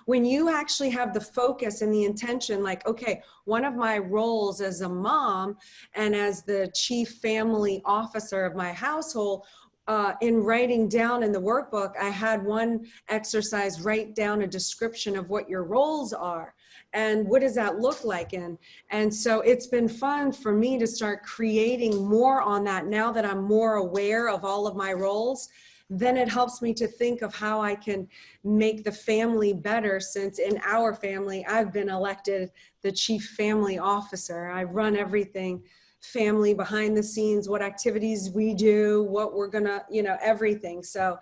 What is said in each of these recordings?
when you actually have the focus and the intention, like, okay, one of my roles as a mom and as the chief family officer of my household, in writing down in the workbook, I had one exercise, write down a description of what your roles are and what does that look like. And so it's been fun for me to start creating more on that now that I'm more aware of all of my roles. Then it helps me to think of how I can make the family better, since in our family, I've been elected the chief family officer. I run everything family behind the scenes, what activities we do, what we're gonna, everything. So,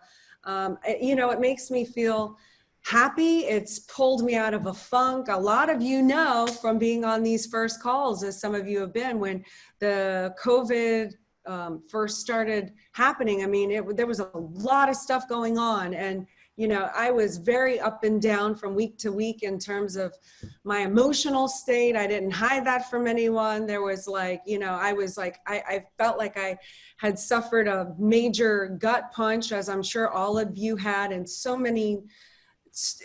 it makes me feel happy. It's pulled me out of a funk. A lot of you know from being on these first calls, as some of you have been, when the COVID first started happening. I mean, there was a lot of stuff going on, and I was very up and down from week to week in terms of my emotional state. I didn't hide that from anyone. There was like, I felt like I had suffered a major gut punch, as I'm sure all of you had, and so many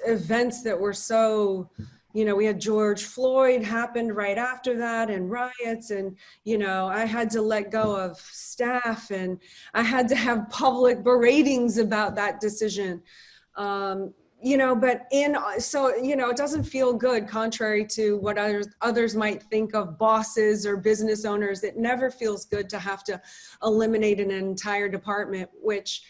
events that were so, we had George Floyd happened right after that, and riots, and, I had to let go of staff, and I had to have public beratings about that decision. But it doesn't feel good, contrary to what others might think of bosses or business owners. It never feels good to have to eliminate an entire department, which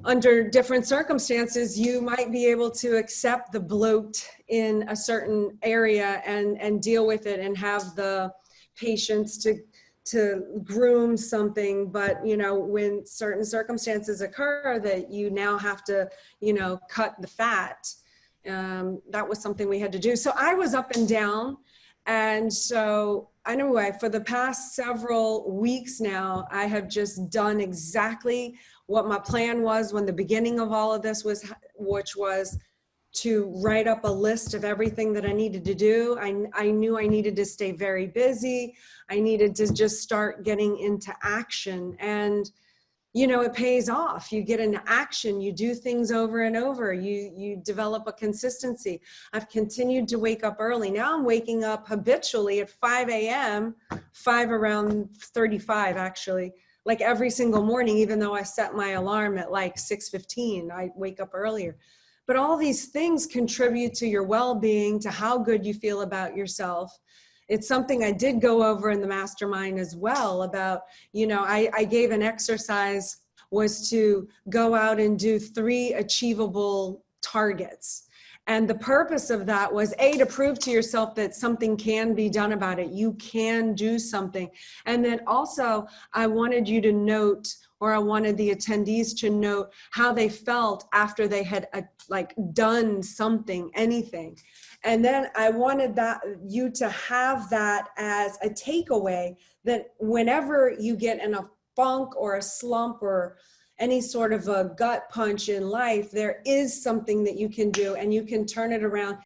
under different circumstances, you might be able to accept the bloat in a certain area and deal with it and have the patience to groom something. But, when certain circumstances occur that you now have to, cut the fat, that was something we had to do. So I was up and down. And so anyway, for the past several weeks now, I have just done exactly what my plan was when the beginning of all of this was, which was to write up a list of everything that I needed to do. I knew I needed to stay very busy. I needed to just start getting into action. And, it pays off. You get into action, you do things over and over, you develop a consistency. I've continued to wake up early. Now I'm waking up habitually at 5 a.m., 5 around 35 actually, like every single morning, even though I set my alarm at like 6:15, I wake up earlier. But all these things contribute to your well-being, to how good you feel about yourself. It's something I did go over in the mastermind as well about, I gave an exercise was to go out and do 3 achievable targets. And the purpose of that was to prove to yourself that something can be done about it. You can do something. And then also I wanted you to note, or I wanted the attendees to note how they felt after they had done something, anything. And then I wanted you to have that as a takeaway, that whenever you get in a funk or a slump or any sort of a gut punch in life, there is something that you can do, and you can turn it around